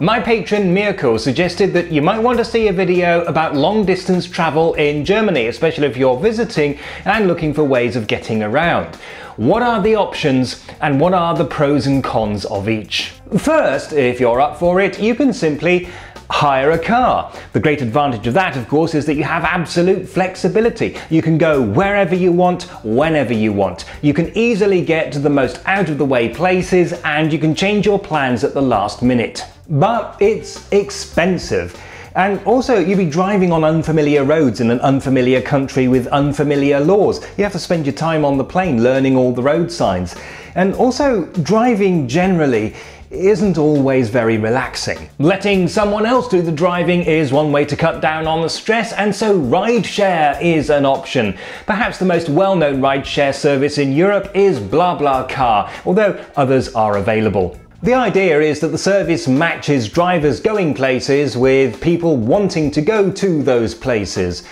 My patron Mirko suggested that you might want to see a video about long distance travel in Germany, especially if you're visiting and looking for ways of getting around. What are the options and what are the pros and cons of each? First, if you're up for it, you can simply hire a car. The great advantage of that, of course, is that you have absolute flexibility. You can go wherever you want, whenever you want. You can easily get to the most out-of-the-way places and you can change your plans at the last minute. But it's expensive. And also, you'll be driving on unfamiliar roads in an unfamiliar country with unfamiliar laws. You have to spend your time on the plane learning all the road signs. And also, driving generally isn't always very relaxing. Letting someone else do the driving is one way to cut down on the stress, and so rideshare is an option. Perhaps the most well-known rideshare service in Europe is BlaBlaCar, although others are available. The idea is that the service matches drivers going places with people wanting to go to those places.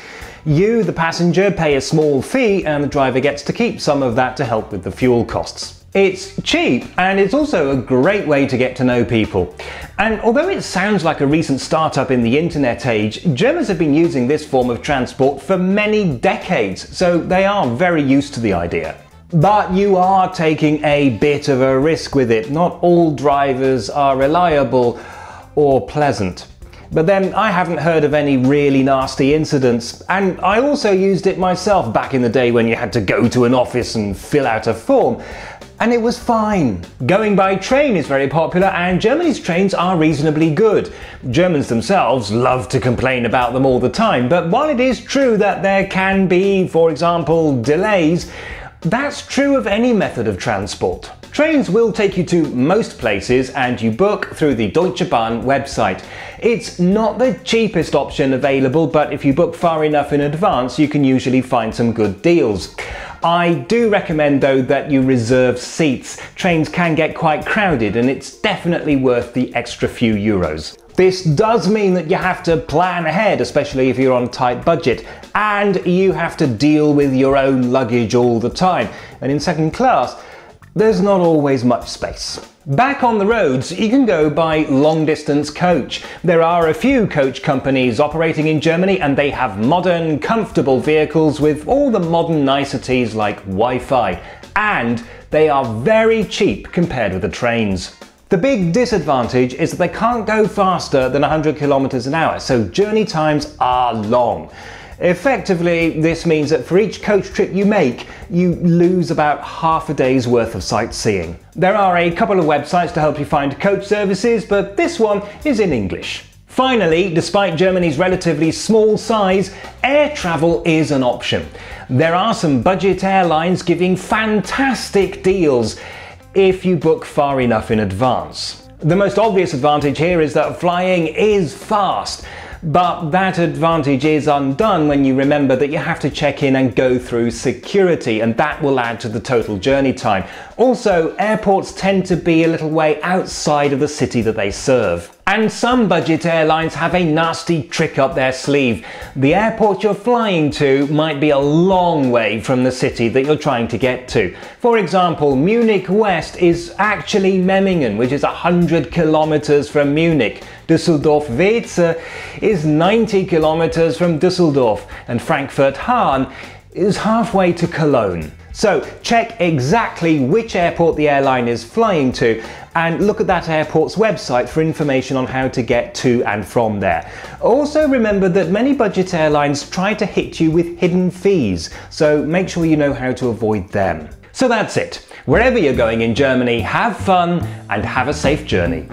You, the passenger, pay a small fee and the driver gets to keep some of that to help with the fuel costs. It's cheap and it's also a great way to get to know people. And although it sounds like a recent startup in the internet age, Germans have been using this form of transport for many decades, so they are very used to the idea. But you are taking a bit of a risk with it. Not all drivers are reliable or pleasant. But then I haven't heard of any really nasty incidents, and I also used it myself back in the day when you had to go to an office and fill out a form, and it was fine. Going by train is very popular and Germany's trains are reasonably good. Germans themselves love to complain about them all the time, but while it is true that there can be, for example, delays, that's true of any method of transport. Trains will take you to most places and you book through the Deutsche Bahn website. It's not the cheapest option available, but if you book far enough in advance, you can usually find some good deals. I do recommend though that you reserve seats. Trains can get quite crowded and it's definitely worth the extra few euros. This does mean that you have to plan ahead, especially if you're on a tight budget, and you have to deal with your own luggage all the time. And in second class, there's not always much space. Back on the roads, you can go by long-distance coach. There are a few coach companies operating in Germany and they have modern, comfortable vehicles with all the modern niceties like Wi-Fi. And they are very cheap compared with the trains. The big disadvantage is that they can't go faster than 100 kilometers an hour, so journey times are long. Effectively, this means that for each coach trip you make, you lose about half a day's worth of sightseeing. There are a couple of websites to help you find coach services, but this one is in English. Finally, despite Germany's relatively small size, air travel is an option. There are some budget airlines giving fantastic deals if you book far enough in advance. The most obvious advantage here is that flying is fast. But that advantage is undone when you remember that you have to check in and go through security, and that will add to the total journey time. Also, airports tend to be a little way outside of the city that they serve. And some budget airlines have a nasty trick up their sleeve. The airport you're flying to might be a long way from the city that you're trying to get to. For example, Munich West is actually Memmingen, which is 100 kilometers from Munich. Düsseldorf-Weeze is 90 kilometers from Düsseldorf, and Frankfurt-Hahn is halfway to Cologne. So check exactly which airport the airline is flying to and look at that airport's website for information on how to get to and from there. Also remember that many budget airlines try to hit you with hidden fees, so make sure you know how to avoid them. So that's it. Wherever you're going in Germany, have fun and have a safe journey.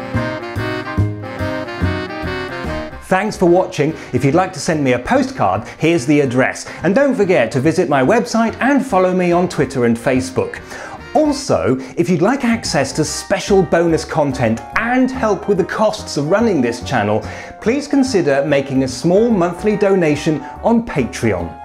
Thanks for watching. If you'd like to send me a postcard, here's the address. And don't forget to visit my website and follow me on Twitter and Facebook. Also, if you'd like access to special bonus content and help with the costs of running this channel, please consider making a small monthly donation on Patreon.